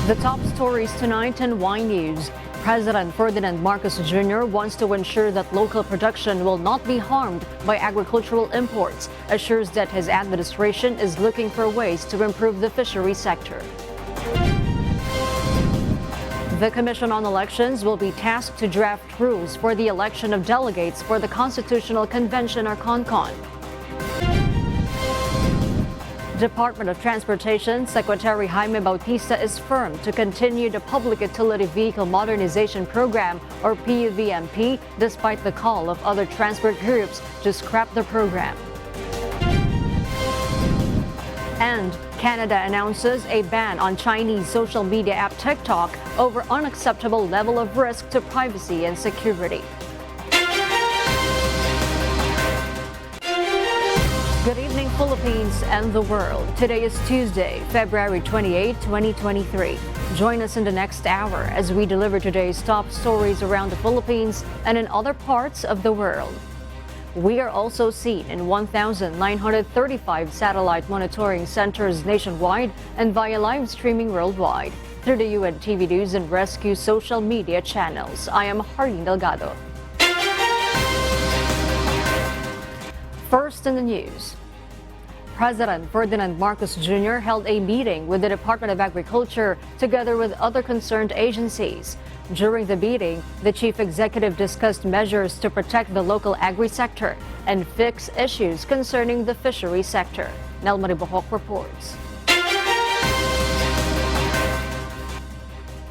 The top stories tonight in Y News. President Ferdinand Marcos Jr. wants to ensure that local production will not be harmed by agricultural imports, assures that his administration is looking for ways to improve the fishery sector. The Commission on Elections will be tasked to draft rules for the election of delegates for the Constitutional Convention or CONCON. Department of Transportation Secretary Jaime Bautista is firm to continue the Public Utility Vehicle Modernization Program or PBBM despite the call of other transport groups to scrap the program. And Canada announces a ban on Chinese social media app TikTok over unacceptable level of risk to privacy and security. Good evening, Philippines and the world. Today is Tuesday, February 28, 2023. Join us in the next hour as we deliver today's top stories around the Philippines and in other parts of the world. We are also seen in 1,935 satellite monitoring centers nationwide and via live streaming worldwide through the UNTV News and Rescue social media channels. I am Hardin Delgado. First in the news. President Ferdinand Marcos Jr. held a meeting with the Department of Agriculture together with other concerned agencies. During the meeting, the chief executive discussed measures to protect the local agri sector and fix issues concerning the fishery sector. Nel Maribohok reports.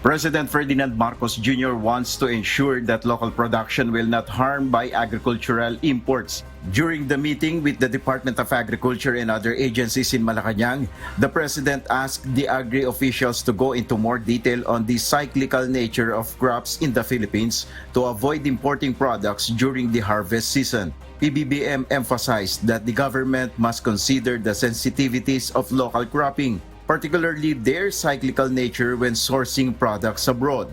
President Ferdinand Marcos Jr. wants to ensure that local production will not harm by agricultural imports. During the meeting with the Department of Agriculture and other agencies in Malacanang, the President asked the agri officials to go into more detail on the cyclical nature of crops in the Philippines to avoid importing products during the harvest season. PBBM emphasized that the government must consider the sensitivities of local cropping, particularly their cyclical nature when sourcing products abroad.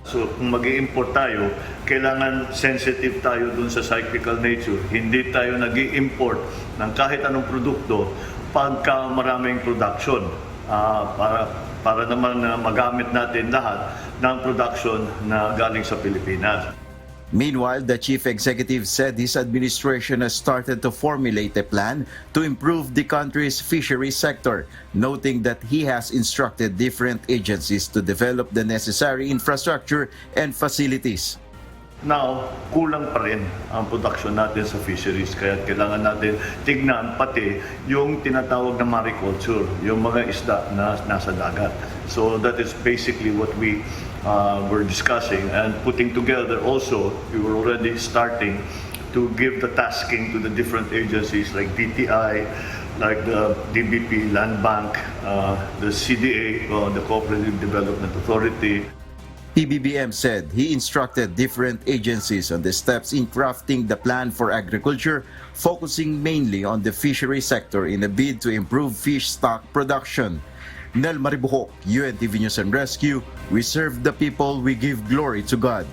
So kung mag-i-import tayo, kailangan sensitive tayo dun sa cyclical nature. Hindi tayo nag-i-import ng kahit anong produkto pagka maraming production para naman magamit natin lahat ng production na galing sa Pilipinas. Meanwhile, the chief executive said his administration has started to formulate a plan to improve the country's fisheries sector, noting that he has instructed different agencies to develop the necessary infrastructure and facilities. Now, kulang pa rin ang production natin sa fisheries, kaya kailangan natin tignan pati yung tinatawag na mariculture, yung mga isda na nasa dagat. So that is basically what we're discussing and putting together. Also, we were already starting to give the tasking to the different agencies like DTI, like the DBP, Land Bank, the CDA, the Cooperative Development Authority. PBBM said he instructed different agencies on the steps in crafting the plan for agriculture, focusing mainly on the fishery sector in a bid to improve fish stock production. Nel Maribohok, UNTV News and Rescue. We serve the people, we give glory to God.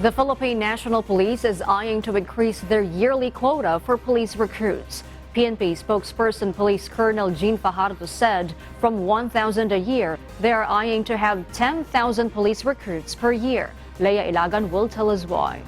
The Philippine National Police is eyeing to increase their yearly quota for police recruits. PNP spokesperson Police Colonel Jean Fajardo said from 1,000 a year, they are eyeing to have 10,000 police recruits per year. Leia Ilagan will tell us why.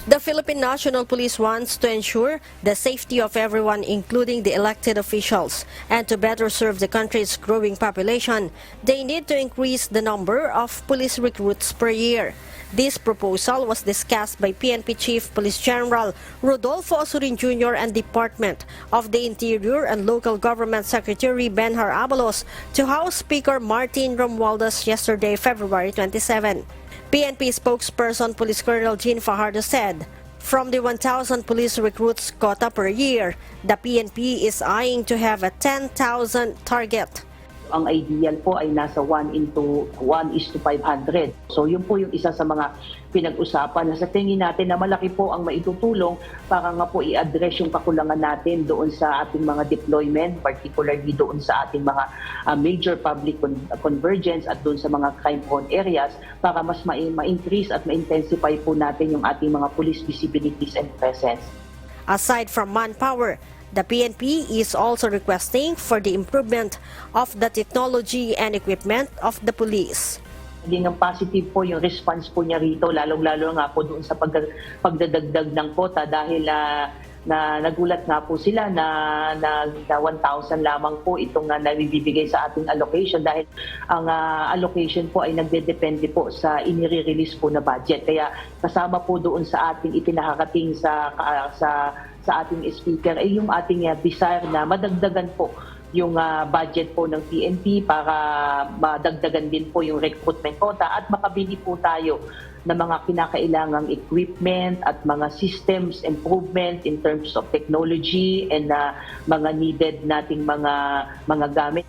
The Philippine National Police wants to ensure the safety of everyone, including the elected officials, and to better serve the country's growing population, they need to increase the number of police recruits per year. This proposal was discussed by PNP Chief Police General Rodolfo Asurin Jr. and Department of the Interior and Local Government Secretary Benhar Abalos to House Speaker Martin Romualdez yesterday, February 27. PNP spokesperson Police Colonel Jean Fajardo said, from the 1,000 police recruits quota per year, the PNP is eyeing to have a 10,000 target. Ang ideal po ay nasa 1:500. So yun po yung isa sa mga pinag-usapan na sa tingin natin na malaki po ang maitutulong para nga po i-address yung kakulangan natin doon sa ating mga deployment, particularly doon sa ating mga major public convergence at doon sa mga crime-prone areas para mas ma-increase at ma-intensify po natin yung ating mga police visibilities and presence. Aside from manpower, the PNP is also requesting for the improvement of the technology and equipment of the police. Naging positive po yung response po niya rito, lalong-lalo nga po doon sa pagdadagdag ng quota dahil na nagulat nga po sila na 1,000 lamang po itong nabibigay sa ating allocation dahil ang allocation po ay nagdedepende po sa inire-release po na budget. Kaya kasama po doon sa ating ipinakakating sa ating speaker ay yung ating desire na madagdagan po yung budget po ng PNP para madagdagan din po yung recruitment quota at makabili po tayo ng mga kinakailangang equipment at mga systems improvement in terms of technology and mga needed nating mga gamit.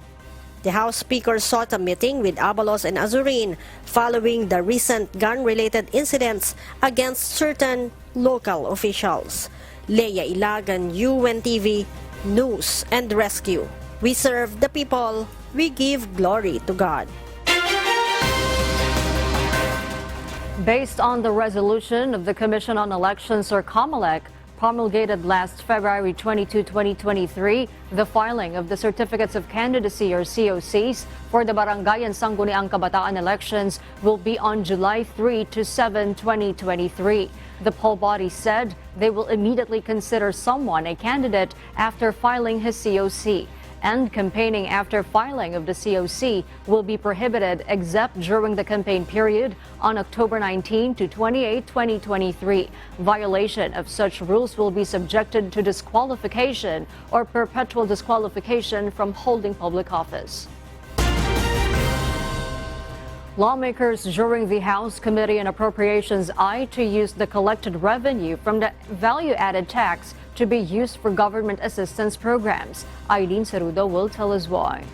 The House Speaker sought a meeting with Abalos and Azurin following the recent gun-related incidents against certain local officials. Leia Ilagan, UNTV, News and Rescue. We serve the people, we give glory to God. Based on the resolution of the Commission on Elections, or COMELEC, promulgated last February 22, 2023, the filing of the Certificates of Candidacy, or COCs, for the Barangay and Sangguniang Kabataan elections will be on July 3 to 7, 2023. The poll body said they will immediately consider someone a candidate after filing his COC. And campaigning after filing of the COC will be prohibited except during the campaign period on October 19 to 28, 2023. Violation of such rules will be subjected to disqualification or perpetual disqualification from holding public office. Lawmakers during the House Committee on Appropriations eyed to use the collected revenue from the value-added tax to be used for government assistance programs. Eileen Cerudo will tell us why.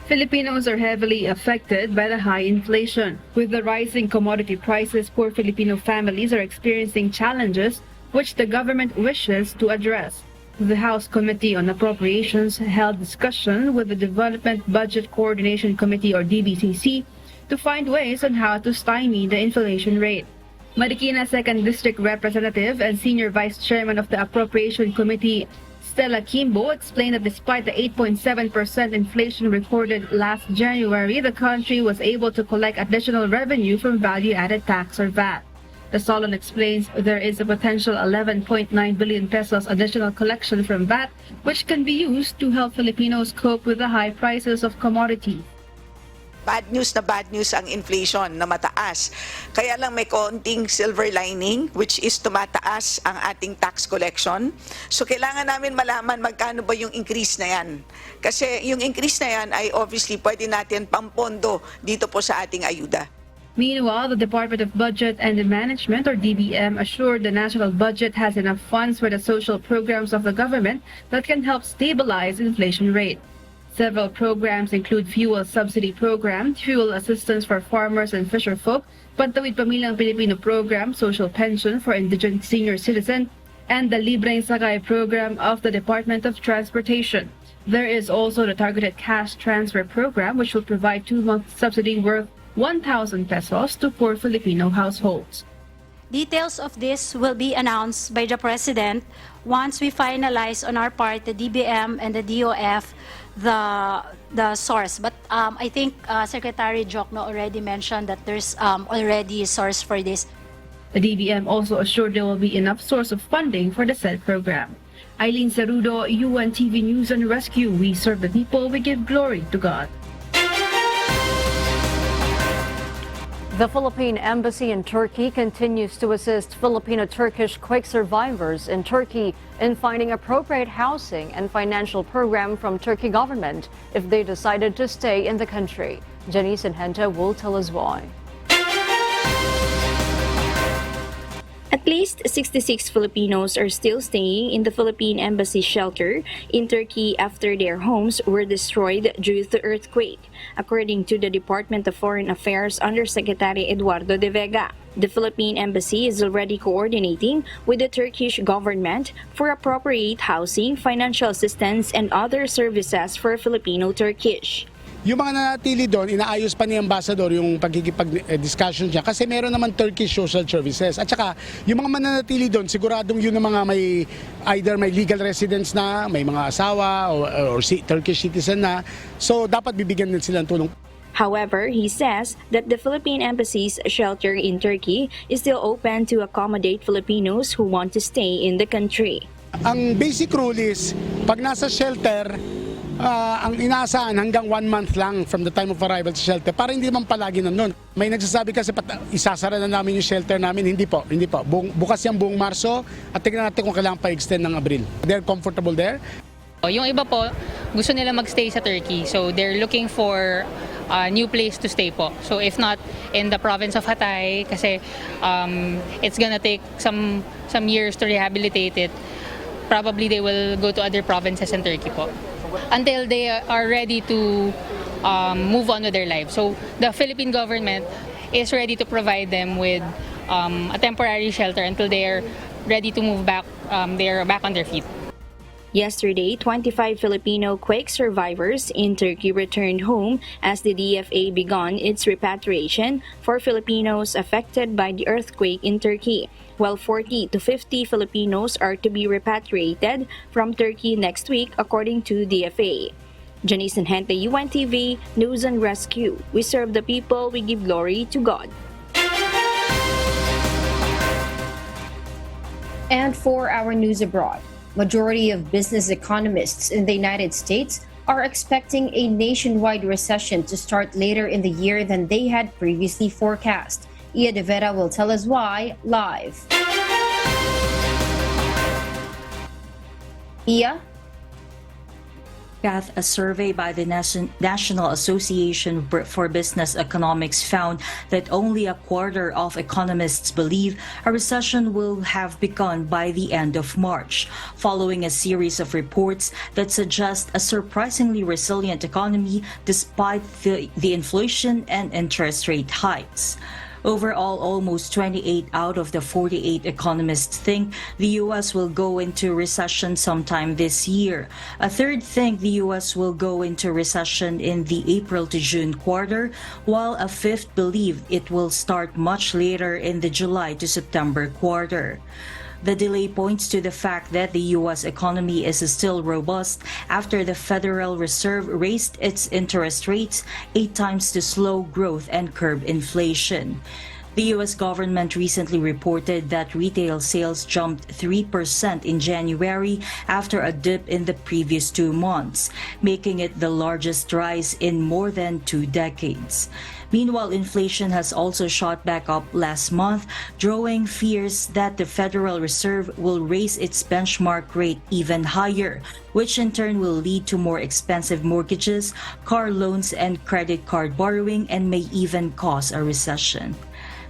Filipinos are heavily affected by the high inflation. With the rising commodity prices, poor Filipino families are experiencing challenges which the government wishes to address. The House Committee on Appropriations held discussion with the Development Budget Coordination Committee, or DBCC, to find ways on how to stymie the inflation rate. Marikina 2nd District Representative and Senior Vice Chairman of the Appropriation Committee, Stella Kimbo, explained that despite the 8.7% inflation recorded last January, the country was able to collect additional revenue from value-added tax, or VAT. The Solon explains there is a potential 11.9 billion pesos additional collection from VAT, which can be used to help Filipinos cope with the high prices of commodities. Bad news ang inflation na mataas. Kaya lang may konting silver lining, which is tumataas ang ating tax collection. So kailangan namin malaman magkano ba yung increase na yan. Kasi yung increase na yan ay obviously pwede natin pampondo dito po sa ating ayuda. Meanwhile, the Department of Budget and Management, or DBM, assured the national budget has enough funds for the social programs of the government that can help stabilize the inflation rate. Several programs include fuel subsidy program, fuel assistance for farmers and fisherfolk, Pantawid Pamilyang Pilipino program, social pension for indigent senior citizen, and the Libreng Sakay program of the Department of Transportation. There is also the targeted cash transfer program, which will provide 2-month subsidy worth 1,000 pesos to poor Filipino households. Details of this will be announced by the President once we finalize on our part, the DBM and the DOF, the source. But I think Secretary Jokno already mentioned that there's already a source for this. The DBM also assured there will be enough source of funding for the said program. Eileen Cerudo, UNTV News and Rescue. We serve the people, we give glory to God. The Philippine Embassy in Turkey continues to assist Filipino-Turkish quake survivors in Turkey in finding appropriate housing and financial program from Turkey government if they decided to stay in the country. Janice and Henta will tell us why. At least 66 Filipinos are still staying in the Philippine Embassy shelter in Turkey after their homes were destroyed due to the earthquake, according to the Department of Foreign Affairs Undersecretary Eduardo de Vega. The Philippine Embassy is already coordinating with the Turkish government for appropriate housing, financial assistance, and other services for Filipino-Turkish. Yung mga nanatili doon, inaayos pa ni Ambassador yung pagkikipag-discussion niya kasi meron naman Turkish social services. At saka, yung mga mananatili doon, siguradong yun ang mga either may legal residence na, may mga asawa, or Turkish citizen na. So, dapat bibigyan din sila ng tulong. However, he says that the Philippine Embassy's shelter in Turkey is still open to accommodate Filipinos who want to stay in the country. Ang basic rule is, pag nasa shelter, ang inaasahan hanggang 1 month lang from the time of arrival sa shelter para hindi man palagi nandun. May nagsasabi kasi isasara na namin yung shelter namin. Hindi po. Bukas yung buong Marso at tingnan natin kung kailangan pa-extend ng Abril. They're comfortable there. Yung iba po, gusto nila magstay sa Turkey. So they're looking for a new place to stay po. So if not in the province of Hatay, kasi it's gonna take some years to rehabilitate it, probably they will go to other provinces in Turkey po, until they are ready to move on with their lives. So the Philippine government is ready to provide them with a temporary shelter until they are ready to move back. They are back on their feet. Yesterday, 25 Filipino quake survivors in Turkey returned home as the DFA began its repatriation for Filipinos affected by the earthquake in Turkey, while 40 to 50 Filipinos are to be repatriated from Turkey next week, according to DFA. Janice Hente, UNTV, News and Rescue. We serve the people, we give glory to God. And for our news abroad, majority of business economists in the United States are expecting a nationwide recession to start later in the year than they had previously forecast. Ia De Vera will tell us why live. Ia? A survey by the National Association for Business Economics found that only a quarter of economists believe a recession will have begun by the end of March, following a series of reports that suggest a surprisingly resilient economy despite the inflation and interest rate hikes. Overall, almost 28 out of the 48 economists think the U.S. will go into recession sometime this year. A third think the U.S. will go into recession in the April to June quarter, while a fifth believe it will start much later in the July to September quarter. The delay points to the fact that the U.S. economy is still robust after the Federal Reserve raised its interest rates 8 times to slow growth and curb inflation. The U.S. government recently reported that retail sales jumped 3% in January after a dip in the previous 2 months, making it the largest rise in more than 2 decades. Meanwhile, inflation has also shot back up last month, drawing fears that the Federal Reserve will raise its benchmark rate even higher, which in turn will lead to more expensive mortgages, car loans, and credit card borrowing, and may even cause a recession.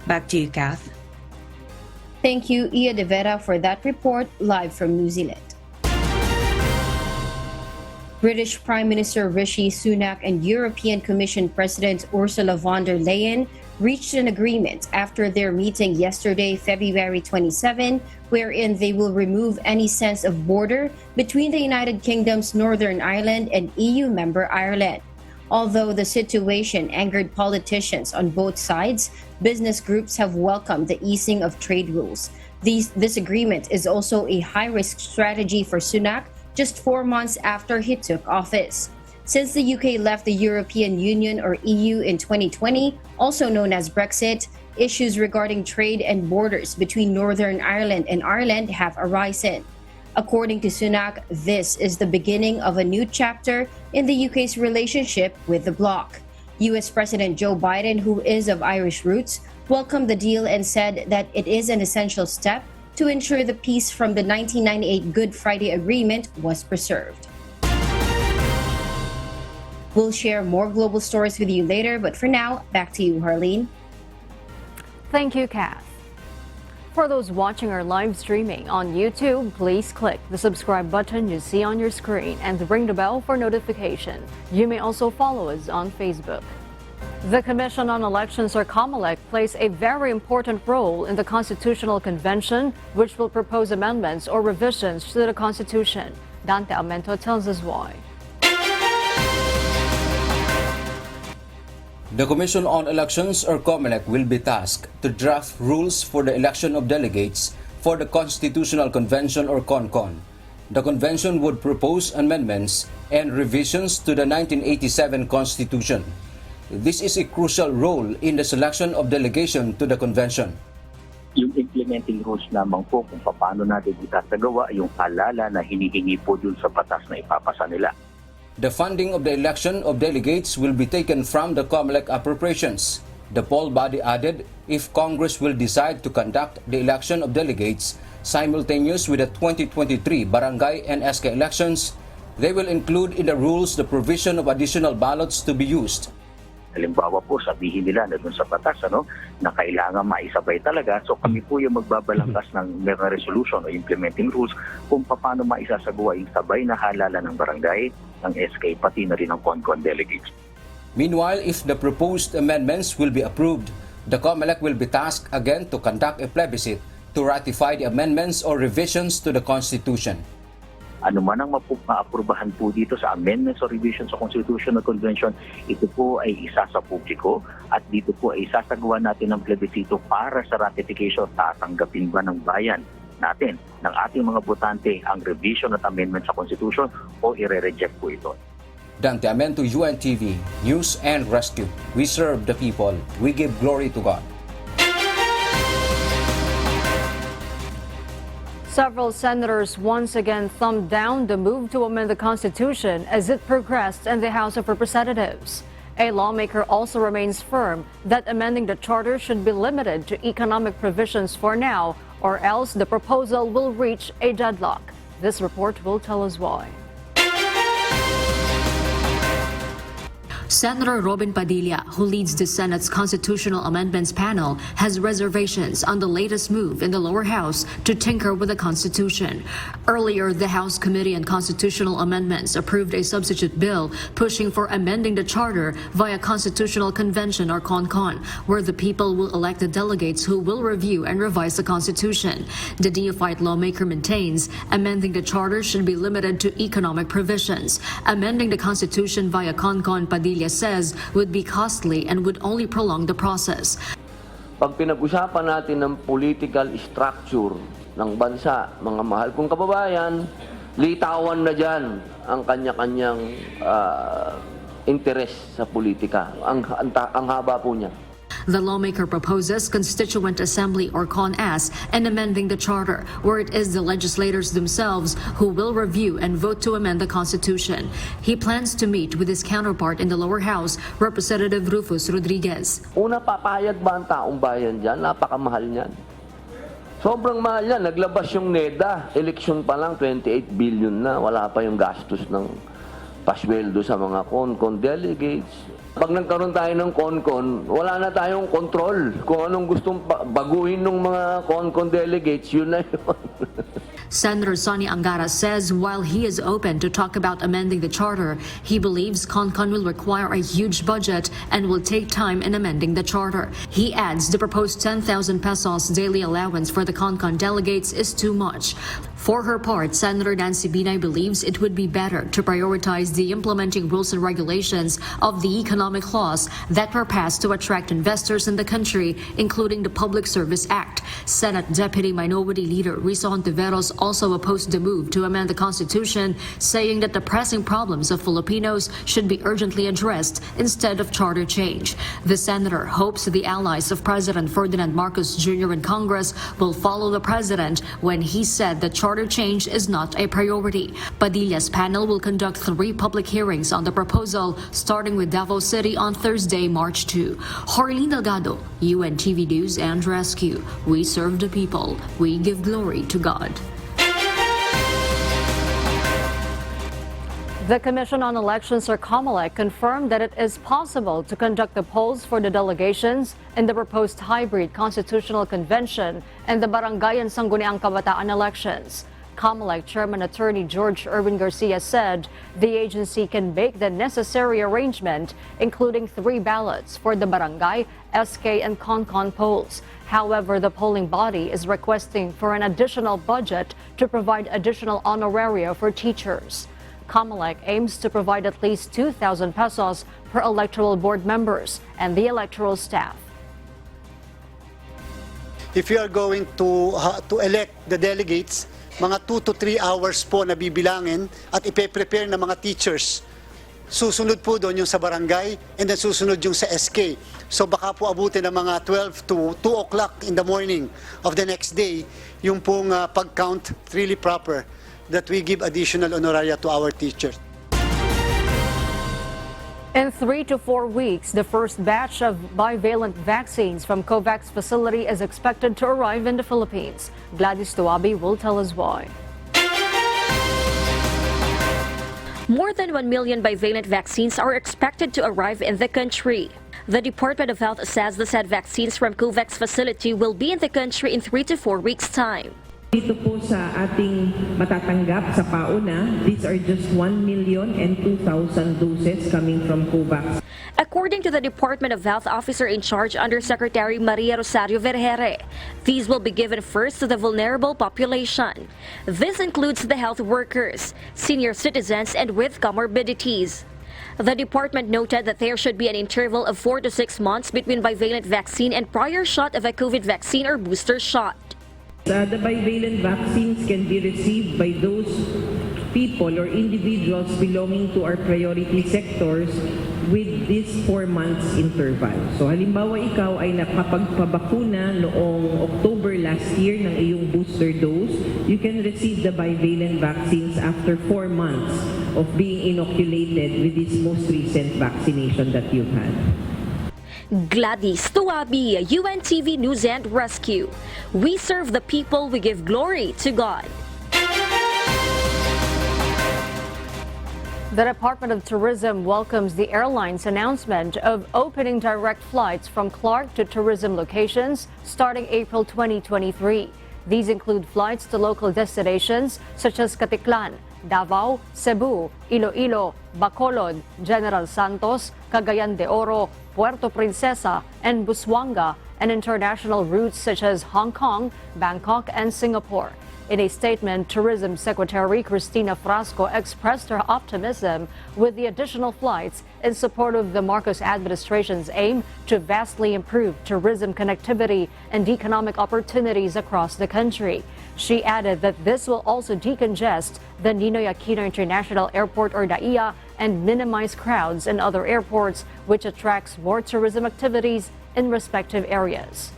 Back to you, Kath. Thank you, Ia De Vera, for that report live from New Zealand. British Prime Minister Rishi Sunak and European Commission President Ursula von der Leyen reached an agreement after their meeting yesterday, February 27, wherein they will remove any sense of border between the United Kingdom's Northern Ireland and EU member Ireland. Although the situation angered politicians on both sides, business groups have welcomed the easing of trade rules. This agreement is also a high-risk strategy for Sunak just 4 months after he took office. Since the UK left the European Union or EU in 2020, also known as Brexit, issues regarding trade and borders between Northern Ireland and Ireland have arisen. According to Sunak, this is the beginning of a new chapter in the UK's relationship with the bloc. US President Joe Biden, who is of Irish roots, welcomed the deal and said that it is an essential step to ensure the peace from the 1998 Good Friday Agreement was preserved. We'll share more global stories with you later, but for now, back to you, Harleen. Thank you, Kath. For those watching our live streaming on YouTube, please click the subscribe button you see on your screen and ring the bell for notification. You may also follow us on Facebook. The Commission on Elections, or COMELEC, plays a very important role in the Constitutional Convention, which will propose amendments or revisions to the Constitution. Dante Amento tells us why. The Commission on Elections or COMELEC will be tasked to draft rules for the election of delegates for the Constitutional Convention or CONCON. The convention would propose amendments and revisions to the 1987 Constitution. This is a crucial role in the selection of delegation to the convention. Yung implementing rules lamang po kung paano natin itatagawa yung halala na hinihingi po dun sa batas na ipapasa nila. The funding of the election of delegates will be taken from the COMELEC appropriations. The poll body added, if Congress will decide to conduct the election of delegates simultaneous with the 2023 barangay and SK elections, they will include in the rules the provision of additional ballots to be used. Halimbawa po, sabihin nila na dun sa batas na kailangan maisabay talaga. So kami po yung magbabalangkas ng mga resolution o implementing rules kung paano maisasagawa yung sabay na halala ng barangay, ng SK, pati na rin ng CONCON delegates. Meanwhile, if the proposed amendments will be approved, the COMELEC will be tasked again to conduct a plebiscite to ratify the amendments or revisions to the Constitution. Ano man ang maaprubahan po dito sa amendments or revisions sa Constitutional Convention, ito po ay isa sa publiko at dito po ay isasagawa natin ng plebisito para sa ratification. Tatanggapin ba ng bayan natin, ng ating mga botante, ang revision at amendment sa Constitution o i-reject po ito? Dante Amento, UNTV, News and Rescue. We serve the people. We give glory to God. Several senators once again thumbed down the move to amend the Constitution as it progressed in the House of Representatives. A lawmaker also remains firm that amending the charter should be limited to economic provisions for now, or else the proposal will reach a deadlock. This report will tell us why. Senator Robin Padilla, who leads the Senate's Constitutional Amendments panel, has reservations on the latest move in the lower house to tinker with the Constitution. Earlier, the House Committee on Constitutional Amendments approved a substitute bill pushing for amending the charter via Constitutional Convention or CONCON, where the people will elect the delegates who will review and revise the Constitution. The neophyte lawmaker maintains amending the charter should be limited to economic provisions. Amending the Constitution via CONCON, Padilla says would be costly and would only prolong the process. Pag pinag-usapan natin ng political structure ng bansa, mga mahal kong kababayan, litawan na dyan ang kanya-kanyang interest sa politika. Ang haba po niya. The lawmaker proposes Constituent Assembly or CONAS and amending the charter, where it is the legislators themselves who will review and vote to amend the Constitution. He plans to meet with his counterpart in the lower house, Representative Rufus Rodriguez. Una, papayag ba ang taong bayan dyan? Napakamahal niyan. Sobrang mahal yan. Naglabas yung NEDA. Election pa lang, 28 billion na. Wala pa yung gastos ng pasweldo sa mga CONCON delegates. Pag nagkaroon tayo ng CONCON, wala na tayong control. Kung anong gustong baguhin ng mga CONCON delegates, yun na yun. Senator Sonny Angara says while he is open to talk about amending the charter, he believes CONCON will require a huge budget and will take time in amending the charter. He adds the proposed 10,000 pesos daily allowance for the CONCON delegates is too much. For her part, Senator Nancy Binay believes it would be better to prioritize the implementing rules and regulations of the economic laws that were passed to attract investors in the country, including the Public Service Act. Senate Deputy Minority Leader Risa Hontiveros also opposed the move to amend the Constitution, saying that the pressing problems of Filipinos should be urgently addressed instead of charter change. The senator hopes the allies of President Ferdinand Marcos Jr. in Congress will follow the president when he said that charter change is not a priority. Padilla's panel will conduct 3 public hearings on the proposal, starting with Davao City on Thursday, March 2. Harleen Delgado, UNTV News and Rescue. We serve the people. We give glory to God. The Commission on Elections or COMELEC confirmed that it is possible to conduct the polls for the delegations in the proposed hybrid constitutional convention and the barangay and Sangguniang Kabataan elections. COMELEC Chairman Attorney George Erwin Garcia said the agency can make the necessary arrangement, including 3 ballots for the barangay, SK, and CONCON polls. However, the polling body is requesting for an additional budget to provide additional honoraria for teachers. COMELEC aims to provide at least 2,000 pesos per electoral board members and the electoral staff. If you are going to elect the delegates, mga 2 to 3 hours po na bibilangin at ipe-prepare ng mga teachers. Susunod po doon yung sa barangay and then susunod yung sa SK. So baka po abutin ng mga 12 to 2 o'clock in the morning of the next day yung pong pag-count really proper that we give additional honoraria to our teachers. In 3 to 4 weeks, the first batch of bivalent vaccines from COVAX facility is expected to arrive in the Philippines. Gladys Tuabi will tell us why. More than 1 million bivalent vaccines are expected to arrive in the country. The Department of Health says the said vaccines from COVAX facility will be in the country in 3 to 4 weeks' time. Dito po sa ating matatanggap sa pauna, these are just 1,002,000 doses coming from COVAX. According to the Department of Health Officer in charge Undersecretary Maria Rosario Vergere, these will be given first to the vulnerable population. This includes the health workers, senior citizens, and with comorbidities. The department noted that there should be an interval of 4 to 6 months between bivalent vaccine and prior shot of a COVID vaccine or booster shot. The bivalent vaccines can be received by those people or individuals belonging to our priority sectors with this 4 months interval. So halimbawa ikaw ay nakapagpabakuna noong October last year ng iyong booster dose, you can receive the bivalent vaccines after 4 months of being inoculated with this most recent vaccination that you've had. Gladys Tuabi, UNTV News and Rescue. We serve the people, we give glory to God. The Department of Tourism welcomes the airline's announcement of opening direct flights from Clark to tourism locations starting April 2023. These include flights to local destinations such as Caticlan, Davao, Cebu, Iloilo, Bacolod, General Santos, Cagayan de Oro, Puerto Princesa, and Busuanga, and international routes such as Hong Kong, Bangkok, and Singapore. In a statement, Tourism Secretary Cristina Frasco expressed her optimism with the additional flights in support of the Marcos administration's aim to vastly improve tourism connectivity and economic opportunities across the country. She added that this will also decongest the Ninoy Aquino International Airport or NAIA and minimize crowds in other airports, which attracts more tourism activities in respective areas.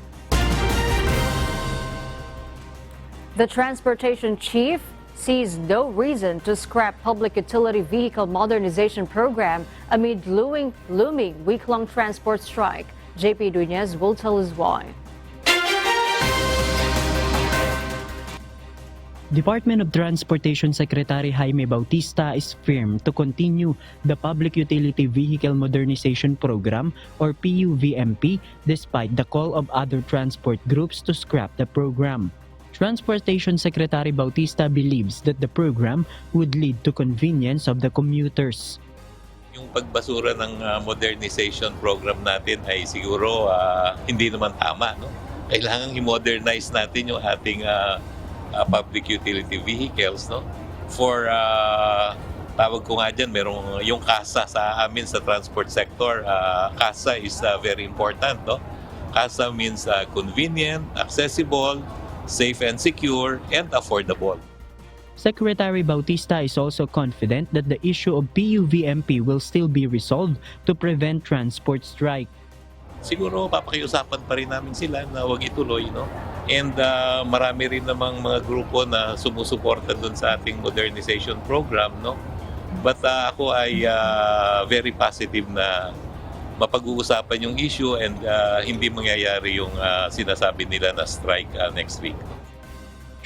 The transportation chief sees no reason to scrap public utility vehicle modernization program amid looming week-long transport strike. JP Duñez will tell us why. Department of Transportation Secretary Jaime Bautista is firm to continue the Public Utility Vehicle Modernization Program or PUVMP despite the call of other transport groups to scrap the program. Transportation Secretary Bautista believes that the program would lead to convenience of the commuters. Yung pagbasura ng modernization program natin ay siguro hindi naman tama, no? Kailangan i-modernize natin yung ating public utility vehicles, no? For tawag ko nga dyan, merong yung CASA sa amin sa transport sector. CASA is very important, no? CASA means convenient, accessible, safe and secure, and affordable. Secretary Bautista is also confident that the issue of PUVMP will still be resolved to prevent transport strike. Siguro papakiusapan pa rin namin sila na huwag ituloy, no? And marami rin namang mga grupo na sumusuporta doon sa ating modernization program, no? But ako ay very positive na mapag-uusapan yung issue and hindi mangyayari yung sinasabi nila na strike next week.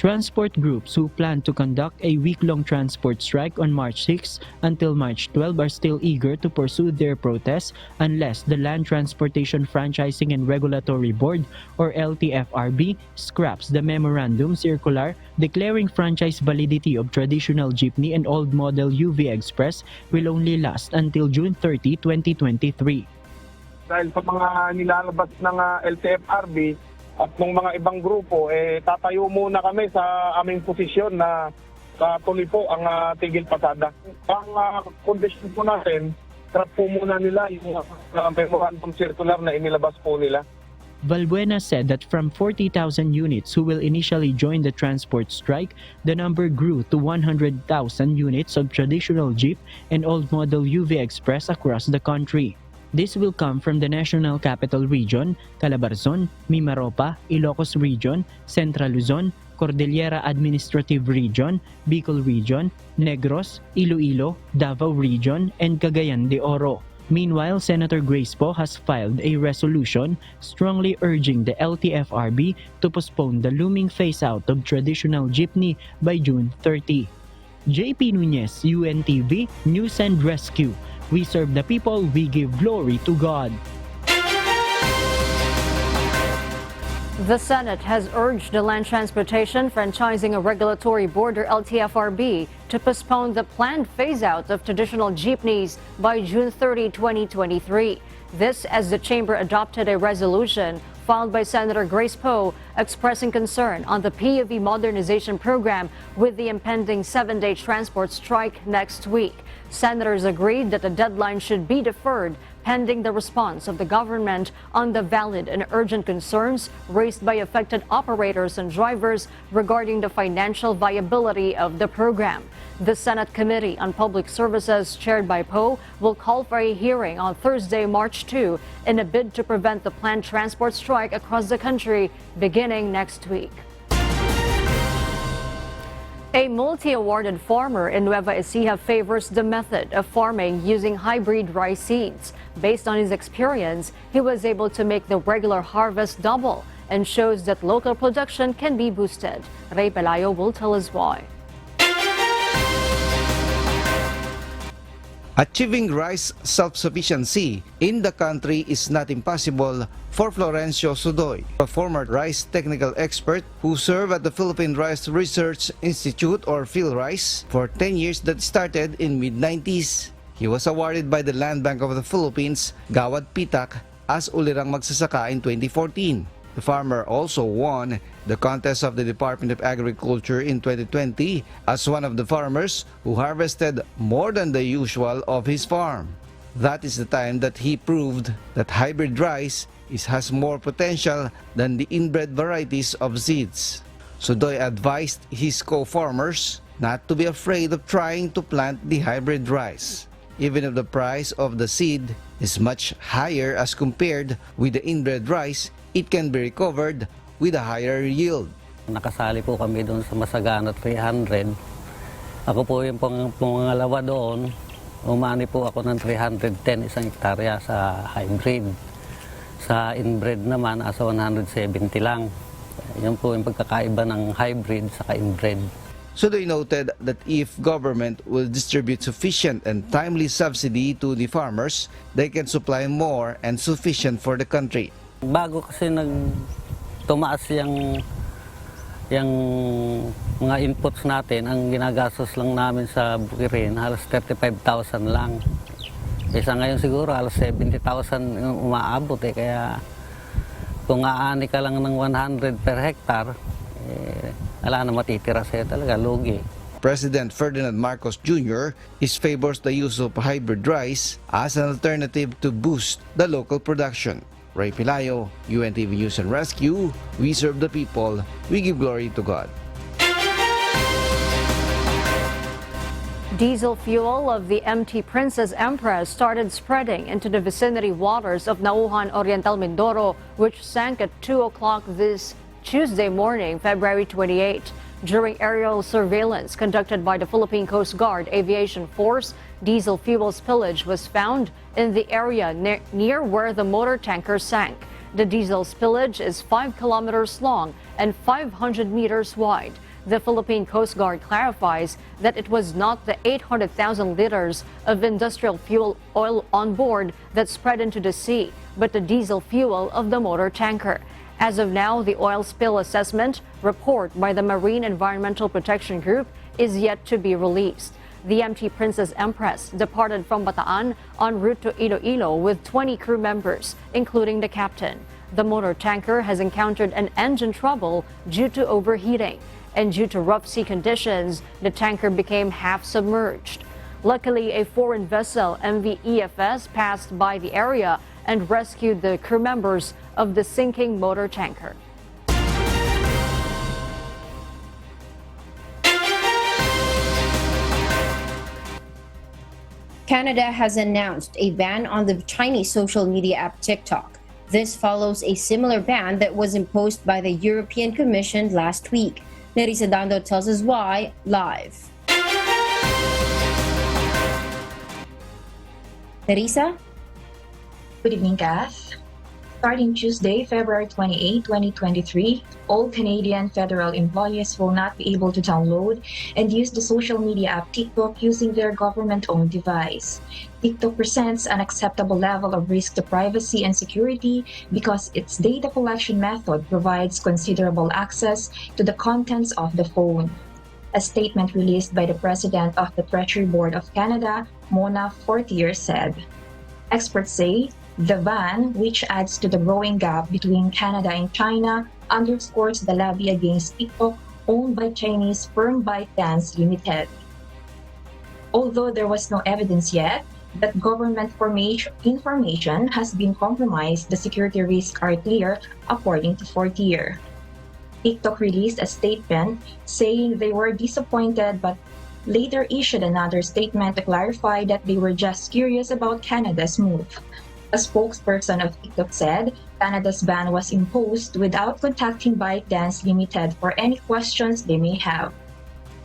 Transport groups who plan to conduct a week-long transport strike on March 6 until March 12 are still eager to pursue their protests unless the Land Transportation Franchising and Regulatory Board or LTFRB scraps the memorandum circular declaring franchise validity of traditional jeepney and old model UV Express will only last until June 30, 2023. Dahil sa mga nilalabas ng LTFRB at ng mga ibang grupo, tatayo muna kami sa aming posisyon na tuloy po ang tigil pasada. Ang condition po natin, trap po muna nila yung memorandum circular na inilabas po nila. Valbuena said that from 40,000 units who will initially join the transport strike, the number grew to 100,000 units of traditional jeep and old model UV Express across the country. This will come from the National Capital Region, Calabarzon, Mimaropa, Ilocos Region, Central Luzon, Cordillera Administrative Region, Bicol Region, Negros, Iloilo, Davao Region, and Cagayan de Oro. Meanwhile, Senator Grace Poe has filed a resolution strongly urging the LTFRB to postpone the looming phase-out of traditional jeepney by June 30. JP Nunez, UNTV, News and Rescue. We serve the people, we give glory to God. The Senate has urged the Land Transportation Franchising and Regulatory Board, or LTFRB, to postpone the planned phase-out of traditional jeepneys by June 30, 2023. This as the chamber adopted a resolution filed by Senator Grace Poe expressing concern on the PUV modernization program with the impending 7-day transport strike next week. Senators agreed that the deadline should be deferred pending the response of the government on the valid and urgent concerns raised by affected operators and drivers regarding the financial viability of the program. The Senate Committee on Public Services, chaired by Poe, will call for a hearing on Thursday, March 2, in a bid to prevent the planned transport strike across the country beginning next week. A multi-awarded farmer in Nueva Ecija favors the method of farming using hybrid rice seeds. Based on his experience, he was able to make the regular harvest double and shows that local production can be boosted. Ray Pelayo will tell us why. Achieving rice self-sufficiency in the country is not impossible for Florencio Sudoy, a former rice technical expert who served at the Philippine Rice Research Institute, or PhilRice, for 10 years that started in mid-90s. He was awarded by the Land Bank of the Philippines, gov't Pitak, as Ulirang Magsasaka in 2014. The farmer also won the contest of the Department of Agriculture in 2020 as one of the farmers who harvested more than the usual of his farm. That is the time that he proved that hybrid rice has more potential than the inbred varieties of seeds. Sudoy advised his co-farmers not to be afraid of trying to plant the hybrid rice, even if the price of the seed is much higher as compared with the inbred rice. It can be recovered with a higher yield. Nakasali po kami doon sa Masagana 300. Ako po yung pangalawa doon. Umani po ako ng 310 isang hektarya sa hybrid. Sa inbred naman, asa 170 lang. Yan po yung pagkakaiba ng hybrid sa inbred. So they noted that if government will distribute sufficient and timely subsidy to the farmers, they can supply more and sufficient for the country. Bago kasi tumaas yung mga inputs natin, ang ginagastos lang namin sa bukirin, halos 35,000 lang. Isa ngayon siguro, halos 70,000 yung umaabot eh. Kaya kung aani ka lang ng 100 per hectare, wala na matitira sa'yo talaga, lugi. President Ferdinand Marcos Jr. favors the use of hybrid rice as an alternative to boost the local production. Ray Pelayo, UNTV News and Rescue. We serve the people. We give glory to God. Diesel fuel of the MT Princess Empress started spreading into the vicinity waters of Nauhan Oriental Mindoro, which sank at 2 o'clock this Tuesday morning, February 28. During aerial surveillance conducted by the Philippine Coast Guard Aviation Force, diesel fuel spillage was found in the area near where the motor tanker sank. The diesel spillage is 5 kilometers long and 500 meters wide. The Philippine Coast Guard clarifies that it was not the 800,000 liters of industrial fuel oil on board that spread into the sea, but the diesel fuel of the motor tanker. As of now, the oil spill assessment report by the Marine Environmental Protection Group is yet to be released. The MT Princess Empress departed from Bataan en route to Iloilo with 20 crew members, including the captain. The motor tanker has encountered an engine trouble due to overheating, and due to rough sea conditions, the tanker became half submerged. Luckily, a foreign vessel, MV EFS, passed by the area and rescued the crew members of the sinking motor tanker. Canada has announced a ban on the Chinese social media app TikTok. This follows a similar ban that was imposed by the European Commission last week. Nerissa Dando tells us why live. Nerissa? Good evening, Kath. Starting Tuesday, February 28, 2023, all Canadian federal employees will not be able to download and use the social media app TikTok using their government-owned device. TikTok presents an acceptable level of risk to privacy and security because its data collection method provides considerable access to the contents of the phone. A statement released by the President of the Treasury Board of Canada, Mona Fortier, said, "Experts say the ban, which adds to the growing gap between Canada and China, underscores the lobby against TikTok owned by Chinese firm ByteDance Limited." Although there was no evidence yet that government information has been compromised, the security risks are clear, according to Fortier. TikTok released a statement saying they were disappointed but later issued another statement to clarify that they were just curious about Canada's move. A spokesperson of TikTok said Canada's ban was imposed without contacting ByteDance Limited for any questions they may have.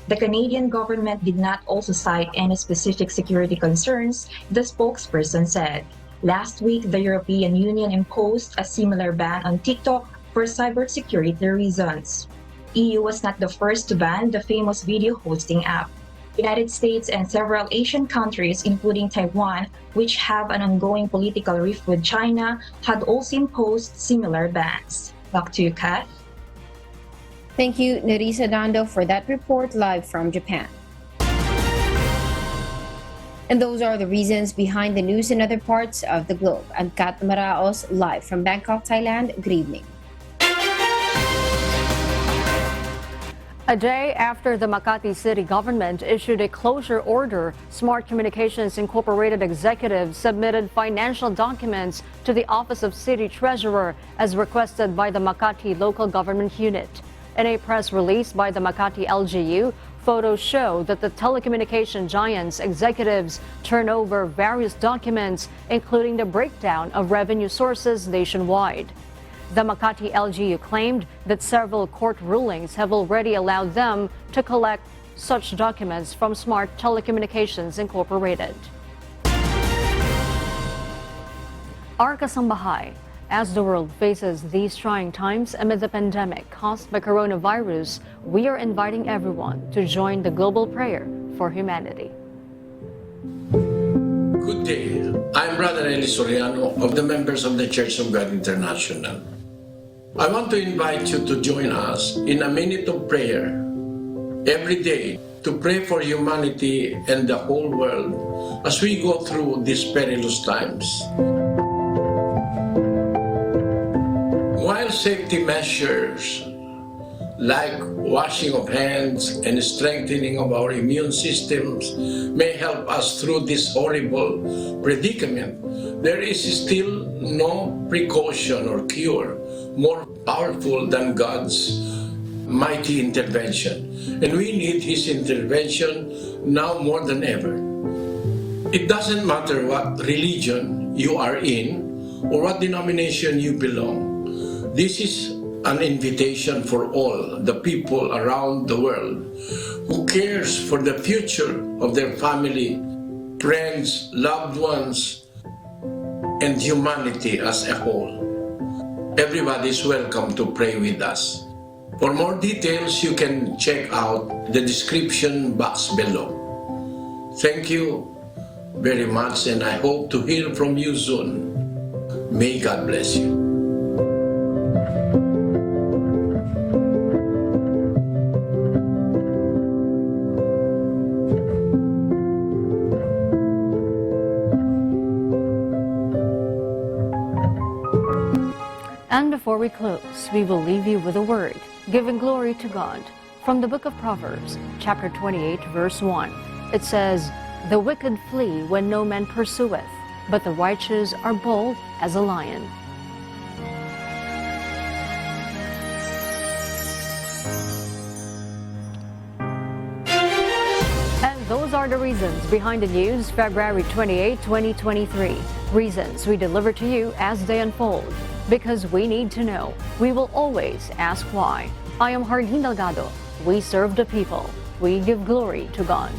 The Canadian government did not also cite any specific security concerns, the spokesperson said. Last week, the European Union imposed a similar ban on TikTok for cybersecurity reasons. EU was not the first to ban the famous video hosting app. United States and several Asian countries, including Taiwan, which have an ongoing political rift with China, had also imposed similar bans. Back to you, Kat. Thank you, Nerissa Dando, for that report live from Japan. And those are the reasons behind the news in other parts of the globe. I'm Kat Maraos, live from Bangkok, Thailand. Good evening. A day after the Makati city government issued a closure order, Smart Communications Incorporated executives submitted financial documents to the Office of City Treasurer as requested by the Makati local government unit. In a press release by the Makati LGU, photos show that the telecommunication giant's executives turn over various documents, including the breakdown of revenue sources nationwide. The Makati LGU claimed that several court rulings have already allowed them to collect such documents from Smart Telecommunications Incorporated. Our kasambahay, as the world faces these trying times amid the pandemic caused by coronavirus, we are inviting everyone to join the global prayer for humanity. Good day. I'm Brother Eli Soriano of the members of the Church of God International. I want to invite you to join us in a minute of prayer every day to pray for humanity and the whole world as we go through these perilous times. While safety measures like washing of hands and strengthening of our immune systems may help us through this horrible predicament, there is still no precaution or cure more powerful than God's mighty intervention. And we need His intervention now more than ever. It doesn't matter what religion you are in or what denomination you belong. This is an invitation for all the people around the world who cares for the future of their family, friends, loved ones, and humanity as a whole. Everybody is welcome to pray with us. For more details, you can check out the description box below. Thank you very much, and I hope to hear from you soon. May God bless you. And we close, we will leave you with a word, giving glory to God. From the book of Proverbs, chapter 28, verse 1, it says, "The wicked flee when no man pursueth, but the righteous are bold as a lion." And those are the reasons behind the news, February 28, 2023. Reasons we deliver to you as they unfold. Because we need to know. We will always ask why. I am Hardin Delgado. We serve the people. We give glory to God.